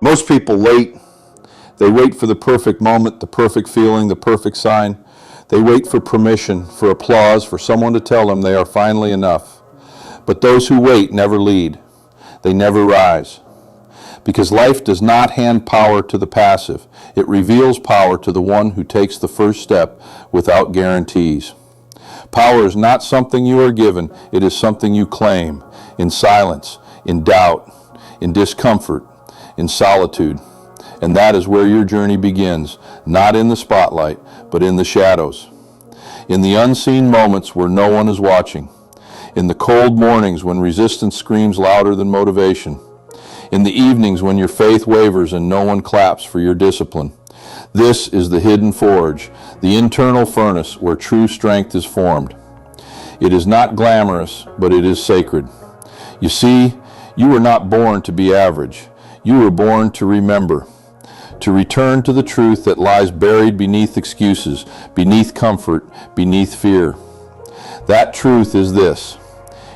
Most people wait. They wait for the perfect moment, the perfect feeling, the perfect sign. They wait for permission, for applause, for someone to tell them they are finally enough. But those who wait never lead. They never rise. Because life does not hand power to the passive. It reveals power to the one who takes the first step without guarantees. Power is not something you are given. It is something you claim in silence, in doubt, in discomfort, in solitude. And that is where your journey begins, not in the spotlight, but in the shadows. In the unseen moments where no one is watching. In the cold mornings when resistance screams louder than motivation. In the evenings when your faith wavers and no one claps for your discipline. This is the hidden forge, the internal furnace where true strength is formed. It is not glamorous, but it is sacred. You see, you were not born to be average. You were born to remember, to return to the truth that lies buried beneath excuses, beneath comfort, beneath fear. That truth is this: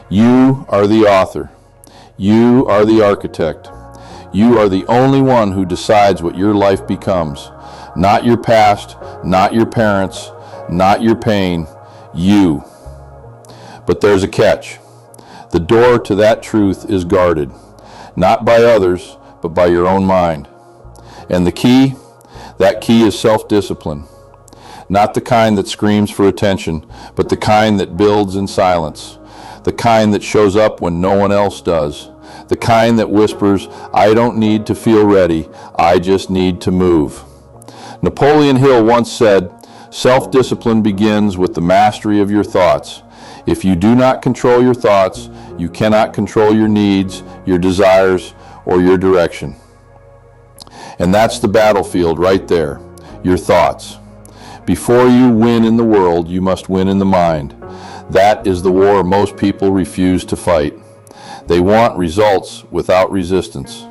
you are the author. You are the architect. You are the only one who decides what your life becomes. Not your past, not your parents, not your pain, you. But there's a catch. The door to that truth is guarded, not by others, but by your own mind. And the key? That key is self-discipline. Not the kind that screams for attention, but the kind that builds in silence. The kind that shows up when no one else does. The kind that whispers, I don't need to feel ready, I just need to move. Napoleon Hill once said, self-discipline begins with the mastery of your thoughts. If you do not control your thoughts, you cannot control your needs, your desires, or your direction. And that's the battlefield right there, your thoughts. Before you win in the world, you must win in the mind. That is the war most people refuse to fight. They want results without resistance.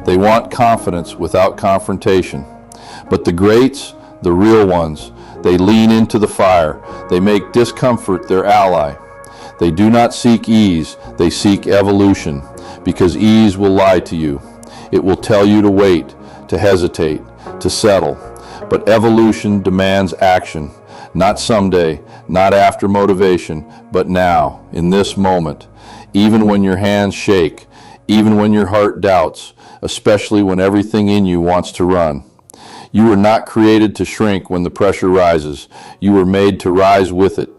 They want confidence without confrontation. But the greats, the real ones, they lean into the fire. They make discomfort their ally. They do not seek ease, they seek evolution, because ease will lie to you. It will tell you to wait, to hesitate, to settle. But evolution demands action, not someday, not after motivation, but now, in this moment. Even when your hands shake, even when your heart doubts, especially when everything in you wants to run. You were not created to shrink when the pressure rises. You were made to rise with it.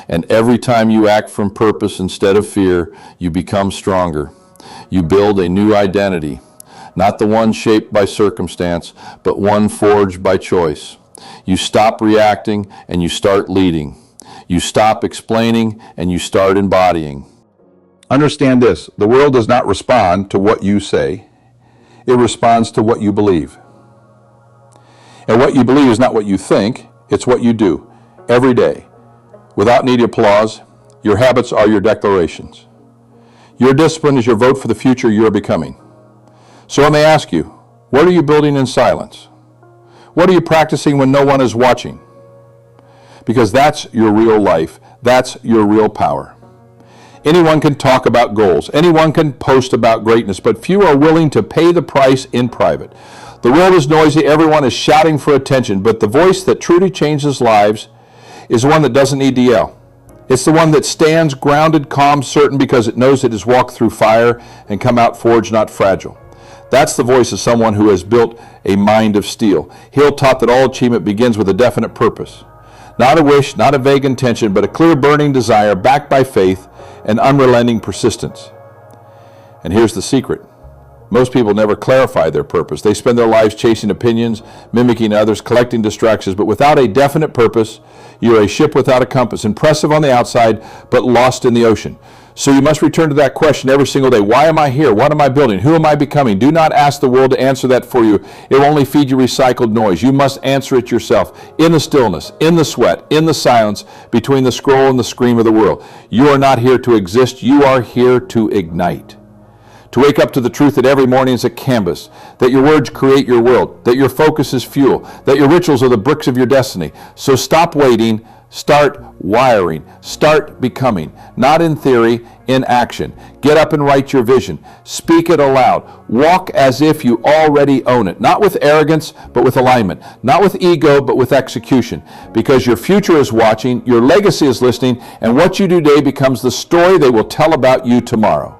And every time you act from purpose instead of fear, you become stronger. You build a new identity, not the one shaped by circumstance, but one forged by choice. You stop reacting and you start leading. You stop explaining and you start embodying. Understand this, the world does not respond to what you say. It responds to what you believe. And what you believe is not what you think, it's what you do every day. Without needing applause, your habits are your declarations. Your discipline is your vote for the future you are becoming. So when they ask you, what are you building in silence? What are you practicing when no one is watching? Because that's your real life. That's your real power. Anyone can talk about goals. Anyone can post about greatness, but few are willing to pay the price in private. The world is noisy. Everyone is shouting for attention, but the voice that truly changes lives is the one that doesn't need to yell. It's the one that stands grounded, calm, certain, because it knows it has walked through fire and come out forged, not fragile. That's the voice of someone who has built a mind of steel. Hill taught that all achievement begins with a definite purpose. Not a wish, not a vague intention, but a clear burning desire backed by faith and unrelenting persistence. And here's the secret. Most people never clarify their purpose. They spend their lives chasing opinions, mimicking others, collecting distractions, but without a definite purpose, you're a ship without a compass, impressive on the outside, but lost in the ocean. So you must return to that question every single day. Why am I here? What am I building? Who am I becoming? Do not ask the world to answer that for you. It will only feed you recycled noise. You must answer it yourself, in the stillness, in the sweat, in the silence, between the scroll and the scream of the world. You are not here to exist. You are here to ignite. To wake up to the truth that every morning is a canvas, that your words create your world, that your focus is fuel, that your rituals are the bricks of your destiny. So stop waiting, Start wiring. Start becoming. Not in theory, in action. Get up and write your vision. Speak it aloud. Walk as if you already own it. Not with arrogance, but with alignment. Not with ego, but with execution. Because your future is watching, your legacy is listening, and what you do today becomes the story they will tell about you tomorrow.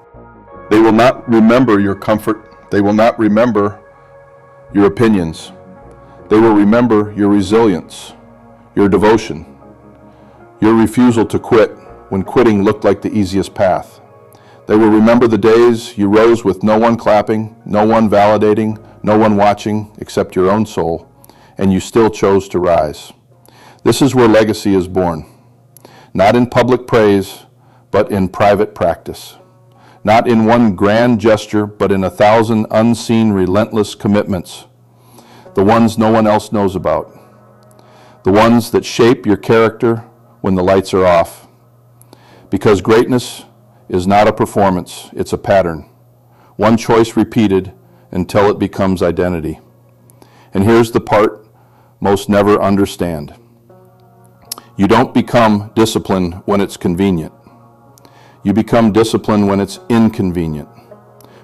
They will not remember your comfort. They will not remember your opinions. They will remember your resilience, your devotion, your refusal to quit when quitting looked like the easiest path. They will remember the days you rose with no one clapping, no one validating, no one watching except your own soul, and you still chose to rise. This is where legacy is born. Not in public praise, but in private practice. Not in one grand gesture, but in 1,000 unseen, relentless commitments. The ones no one else knows about. The ones that shape your character when the lights are off. Because greatness is not a performance, it's a pattern. One choice repeated until it becomes identity. And here's the part most never understand. You don't become disciplined when it's convenient. You become disciplined when it's inconvenient.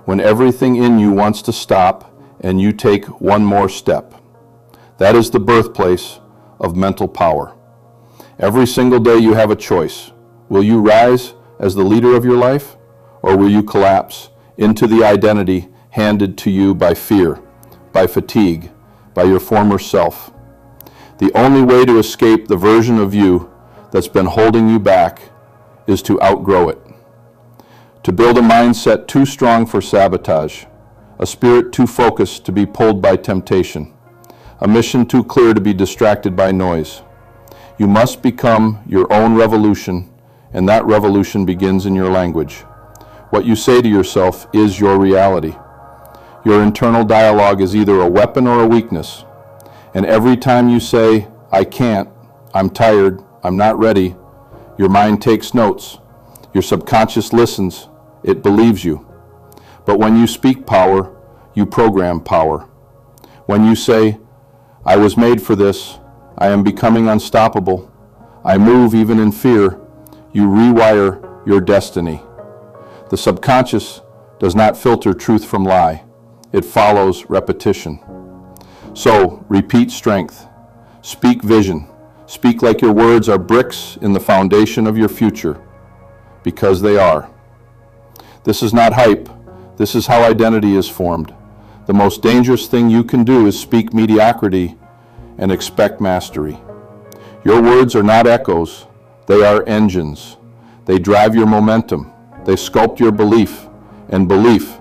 When everything in you wants to stop and you take one more step. That is the birthplace of mental power. Every single day you have a choice. Will you rise as the leader of your life, or will you collapse into the identity handed to you by fear, by fatigue, by your former self? The only way to escape the version of you that's been holding you back is to outgrow it. To build a mindset too strong for sabotage, a spirit too focused to be pulled by temptation, a mission too clear to be distracted by noise. You must become your own revolution, and that revolution begins in your language. What you say to yourself is your reality. Your internal dialogue is either a weapon or a weakness. And every time you say, I can't, I'm tired, I'm not ready, your mind takes notes. Your subconscious listens. It believes you. But when you speak power, you program power. When you say, I was made for this, I am becoming unstoppable, I move even in fear, you rewire your destiny. The subconscious does not filter truth from lie. It follows repetition. So, repeat strength. Speak vision. Speak like your words are bricks in the foundation of your future, because they are. This is not hype. This is how identity is formed. The most dangerous thing you can do is speak mediocrity and expect mastery. Your words are not echoes. They are engines. They drive your momentum. They sculpt your belief. And belief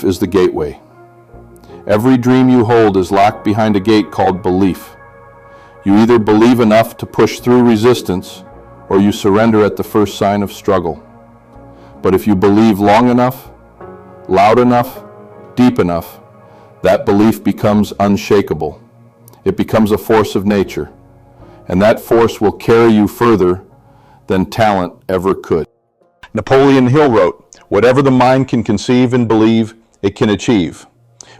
is the gateway. Every dream you hold is locked behind a gate called belief. You either believe enough to push through resistance, or you surrender at the first sign of struggle. But if you believe long enough, loud enough, deep enough, that belief becomes unshakable. It becomes a force of nature, and that force will carry you further than talent ever could. Napoleon Hill wrote, whatever the mind can conceive and believe, it can achieve.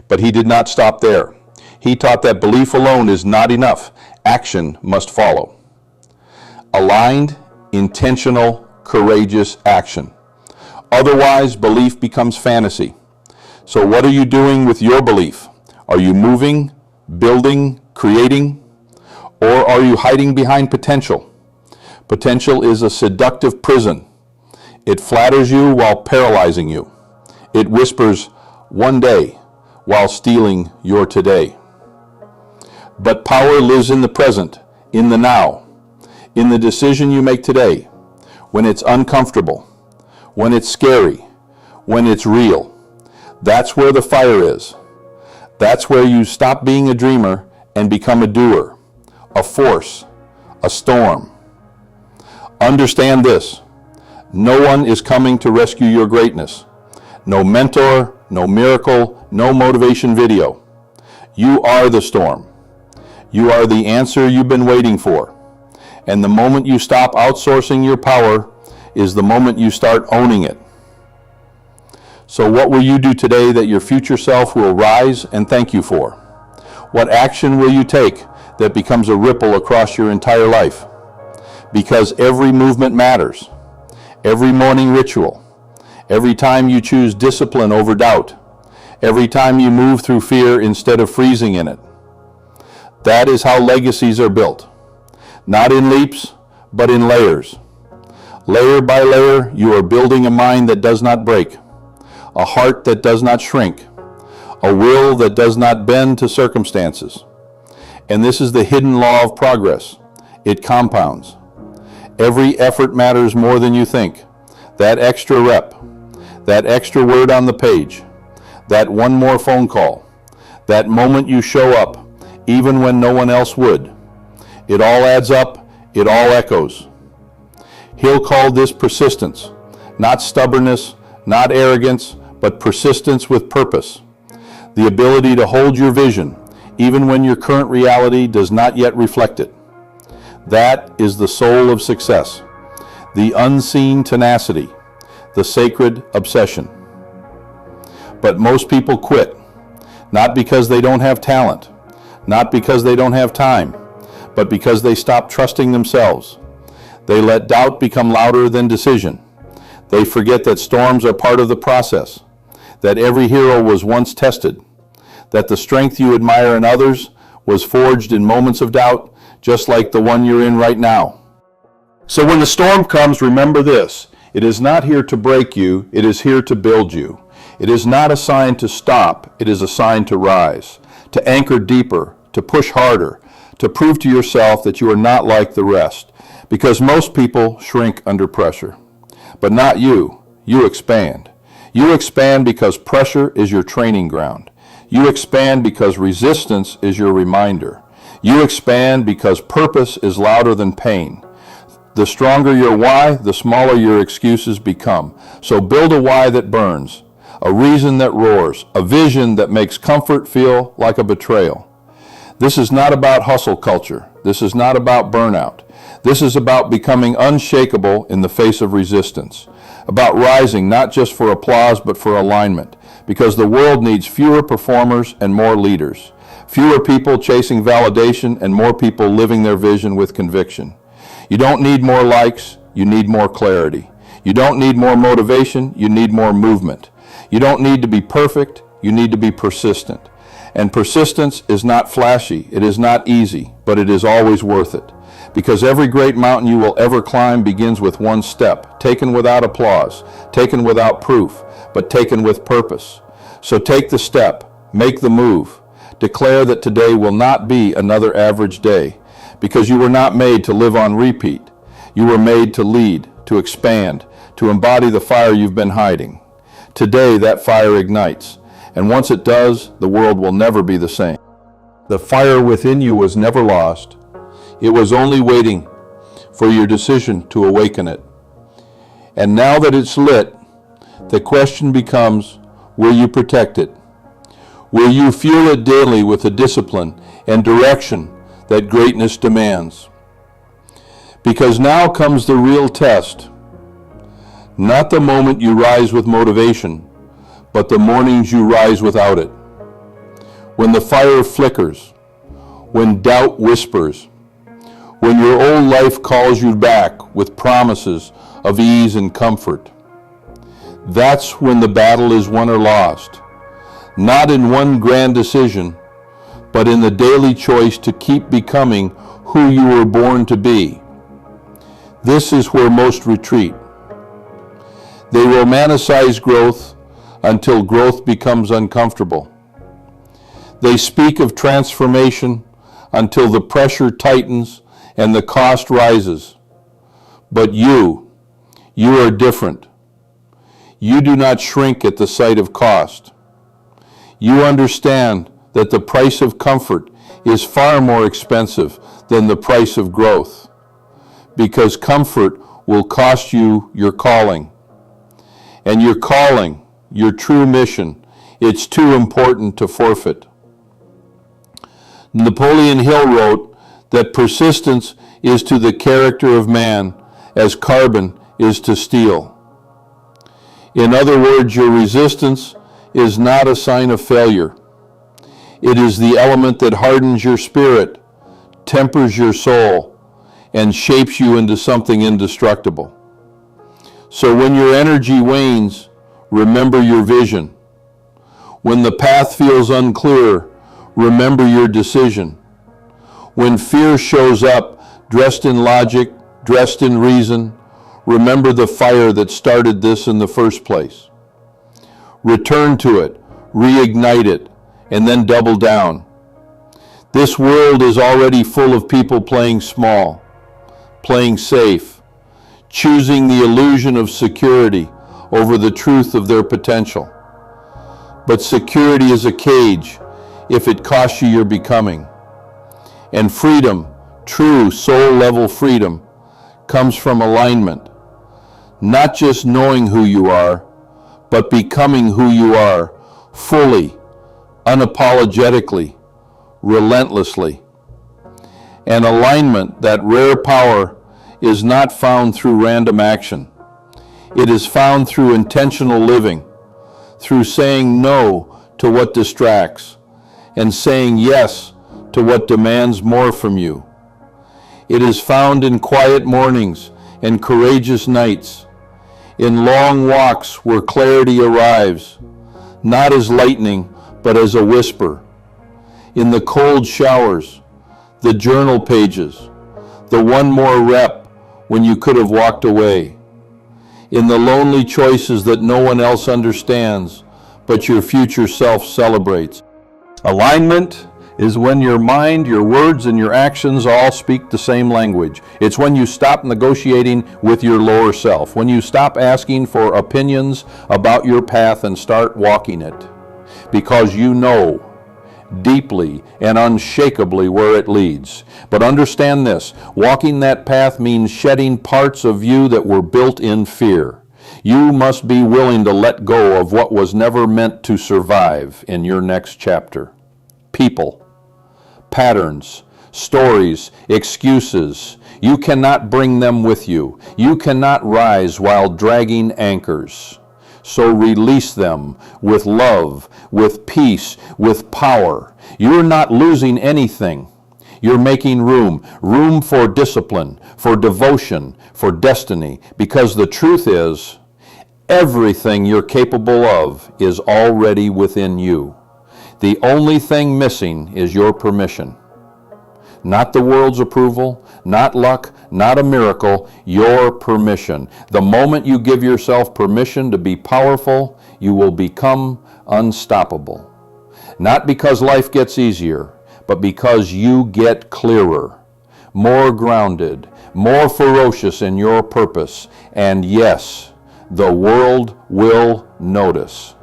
But he did not stop there. He taught that belief alone is not enough. Action must follow. Aligned, intentional, courageous action. Otherwise, belief becomes fantasy. So what are you doing with your belief? Are you moving, building, creating? Or are you hiding behind potential? Potential is a seductive prison. It flatters you while paralyzing you. It whispers, one day, while stealing your today. But power lives in the present, in the now, in the decision you make today, when it's uncomfortable, when it's scary, when it's real. That's where the fire is. That's where you stop being a dreamer and become a doer, a force, a storm. Understand this. No one is coming to rescue your greatness. No mentor, no miracle, no motivation video. You are the storm. You are the answer you've been waiting for. And the moment you stop outsourcing your power is the moment you start owning it. So what will you do today that your future self will rise and thank you for? What action will you take that becomes a ripple across your entire life? because every movement matters, every morning ritual, every time you choose discipline over doubt, every time you move through fear instead of freezing in it. That is how legacies are built, not in leaps, but in layers. Layer by layer, you are building a mind that does not break, a heart that does not shrink, a will that does not bend to circumstances. And this is the hidden law of progress. It compounds. Every effort matters more than you think. That extra rep, that extra word on the page, that one more phone call, that moment you show up, even when no one else would. It all adds up, it all echoes. Hill called this persistence, not stubbornness, not arrogance, but persistence with purpose. The ability to hold your vision, even when your current reality does not yet reflect it. That is the soul of success, the unseen tenacity, the sacred obsession. But most people quit, not because they don't have talent, not because they don't have time, but because they stop trusting themselves. They let doubt become louder than decision. They forget that storms are part of the process, that every hero was once tested, that the strength you admire in others was forged in moments of doubt, just like the one you're in right now. So when the storm comes, remember this: it is not here to break you, it is here to build you. It is not a sign to stop, it is a sign to rise, to anchor deeper, to push harder, to prove to yourself that you are not like the rest. Because most people shrink under pressure. But not you. You expand. You expand because pressure is your training ground. You expand because resistance is your reminder. You expand because purpose is louder than pain. The stronger your why, the smaller your excuses become. So build a why that burns, a reason that roars, a vision that makes comfort feel like a betrayal. This is not about hustle culture. This is not about burnout. This is about becoming unshakable in the face of resistance, about rising not just for applause but for alignment, because the world needs fewer performers and more leaders, fewer people chasing validation and more people living their vision with conviction. You don't need more likes, you need more clarity. You don't need more motivation, you need more movement. You don't need to be perfect, you need to be persistent. And persistence is not flashy, it is not easy, but it is always worth it. Because every great mountain you will ever climb begins with one step, taken without applause, taken without proof, but taken with purpose. So take the step, make the move. Declare that today will not be another average day, because you were not made to live on repeat. You were made to lead, to expand, to embody the fire you've been hiding. Today that fire ignites, and once it does, the world will never be the same. The fire within you was never lost. It was only waiting for your decision to awaken it. And now that it's lit, the question becomes, will you protect it? Will you fuel it daily with the discipline and direction that greatness demands? Because now comes the real test. Not the moment you rise with motivation, but the mornings you rise without it. When the fire flickers, when doubt whispers, when your old life calls you back with promises of ease and comfort. That's when the battle is won or lost, not in one grand decision, but in the daily choice to keep becoming who you were born to be. This is where most retreat. They romanticize growth until growth becomes uncomfortable. They speak of transformation until the pressure tightens and the cost rises. But you are different. You do not shrink at the sight of cost. You understand that the price of comfort is far more expensive than the price of growth, because comfort will cost you your calling. And your calling, your true mission, it's too important to forfeit. Napoleon Hill wrote that persistence is to the character of man as carbon is to steel. In other words, your resistance is not a sign of failure. It is the element that hardens your spirit, tempers your soul, and shapes you into something indestructible. So when your energy wanes, remember your vision. When the path feels unclear, remember your decision. When fear shows up, dressed in logic, dressed in reason, remember the fire that started this in the first place. Return to it, reignite it, and then double down. This world is already full of people playing small, playing safe, choosing the illusion of security over the truth of their potential. But security is a cage if it costs you your becoming. And freedom, true soul-level freedom, comes from alignment. Not just knowing who you are, but becoming who you are fully, unapologetically, relentlessly. And alignment, that rare power, is not found through random action. It is found through intentional living, through saying no to what distracts, and saying yes to what demands more from you. It is found in quiet mornings and courageous nights, in long walks where clarity arrives, not as lightning, but as a whisper, in the cold showers, the journal pages, the one more rep when you could have walked away, in the lonely choices that no one else understands, but your future self celebrates. Alignment is when your mind, your words, and your actions all speak the same language. It's when you stop negotiating with your lower self, when you stop asking for opinions about your path and start walking it, because you know deeply and unshakably where it leads. But understand this, walking that path means shedding parts of you that were built in fear. You must be willing to let go of what was never meant to survive in your next chapter. People, patterns, stories, excuses. You cannot bring them with you. You cannot rise while dragging anchors. So release them with love, with peace, with power. You're not losing anything. You're making room for discipline, for devotion, for destiny, because the truth is, everything you're capable of is already within you. The only thing missing is your permission. Not the world's approval, not luck, not a miracle, your permission. The moment you give yourself permission to be powerful, you will become unstoppable. Not because life gets easier, but because you get clearer, more grounded, more ferocious in your purpose. And yes, the world will notice.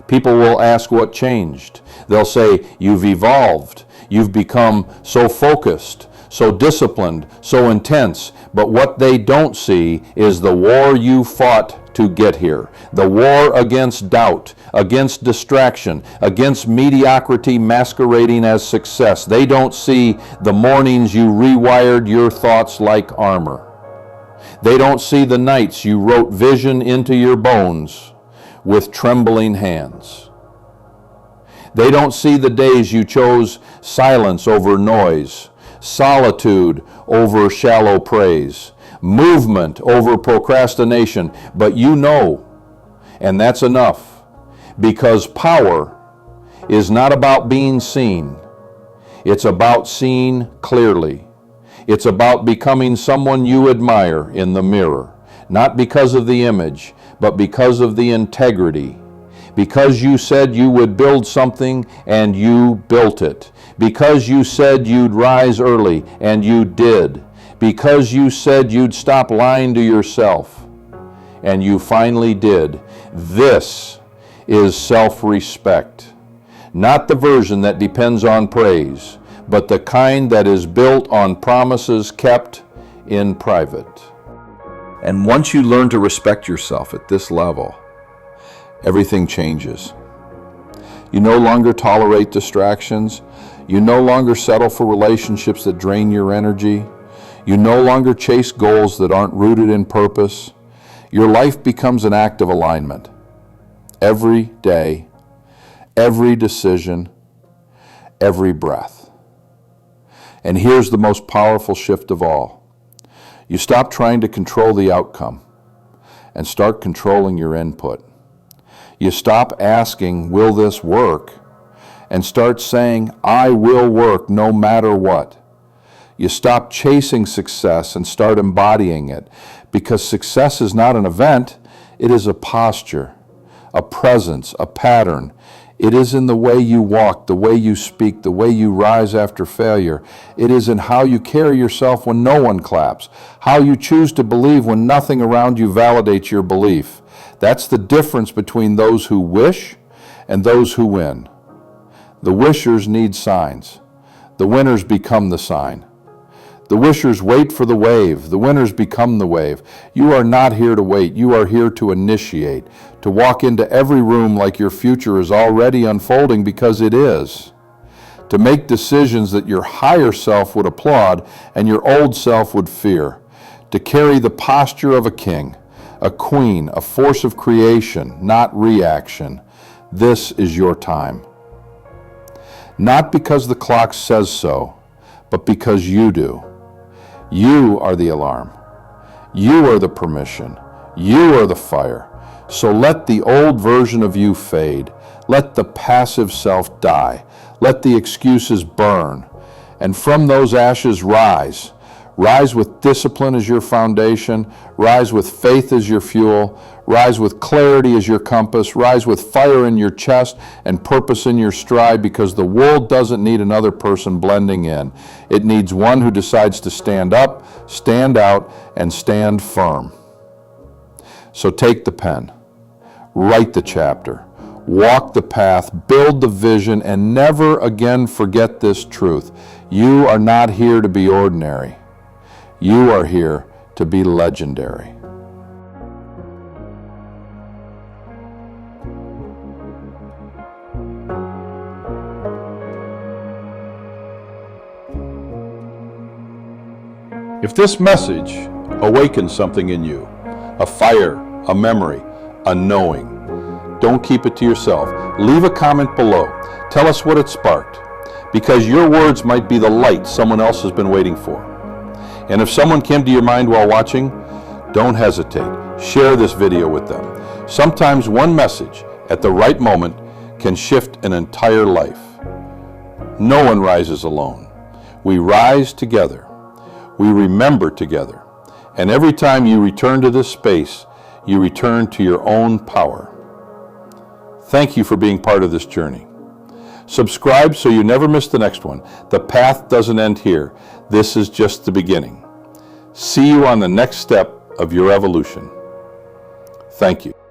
People will ask what changed. They'll say, you've evolved. You've become so focused, so disciplined, so intense. But what they don't see is the war you fought to get here. The war against doubt, against distraction, against mediocrity masquerading as success. They don't see the mornings you rewired your thoughts like armor. They don't see the nights you wrote vision into your bones with trembling hands. They don't see the days you chose silence over noise, solitude over shallow praise, movement over procrastination. But you know, and that's enough, because power is not about being seen. It's about seeing clearly. It's about becoming someone you admire in the mirror, not because of the image, but because of the integrity. Because you said you would build something and you built it. Because you said you'd rise early and you did. Because you said you'd stop lying to yourself and you finally did. This is self-respect. Not the version that depends on praise, but the kind that is built on promises kept in private. And once you learn to respect yourself at this level, everything changes. You no longer tolerate distractions. You no longer settle for relationships that drain your energy. You no longer chase goals that aren't rooted in purpose. Your life becomes an act of alignment. Every day, every decision, every breath. And here's the most powerful shift of all. You stop trying to control the outcome and start controlling your input. You stop asking, will this work? And start saying, I will work no matter what. You stop chasing success and start embodying it, because success is not an event, it is a posture, a presence, a pattern. It is in the way you walk, the way you speak, the way you rise after failure. It is in how you carry yourself when no one claps, how you choose to believe when nothing around you validates your belief. That's the difference between those who wish and those who win. The wishers need signs. The winners become the sign. The wishers wait for the wave. The winners become the wave. You are not here to wait. You are here to initiate, to walk into every room like your future is already unfolding, because it is. To make decisions that your higher self would applaud and your old self would fear. To carry the posture of a king, a queen, a force of creation, not reaction. This is your time. Not because the clock says so, but because you do. You are the alarm. You are the permission. You are the fire. So let the old version of you fade. Let the passive self die. Let the excuses burn. And from those ashes rise. Rise with discipline as your foundation. Rise with faith as your fuel. Rise with clarity as your compass. Rise with fire in your chest and purpose in your stride, because the world doesn't need another person blending in. It needs one who decides to stand up, stand out, and stand firm. So take the pen, write the chapter, walk the path, build the vision, and never again forget this truth. You are not here to be ordinary. You are here to be legendary. If this message awakens something in you, a fire, a memory, a knowing, don't keep it to yourself. Leave a comment below. Tell us what it sparked, because your words might be the light someone else has been waiting for. And if someone came to your mind while watching, don't hesitate. Share this video with them. Sometimes one message at the right moment can shift an entire life. No one rises alone. We rise together. We remember together. And every time you return to this space, you return to your own power. Thank you for being part of this journey. Subscribe so you never miss the next one. The path doesn't end here. This is just the beginning. See you on the next step of your evolution. Thank you.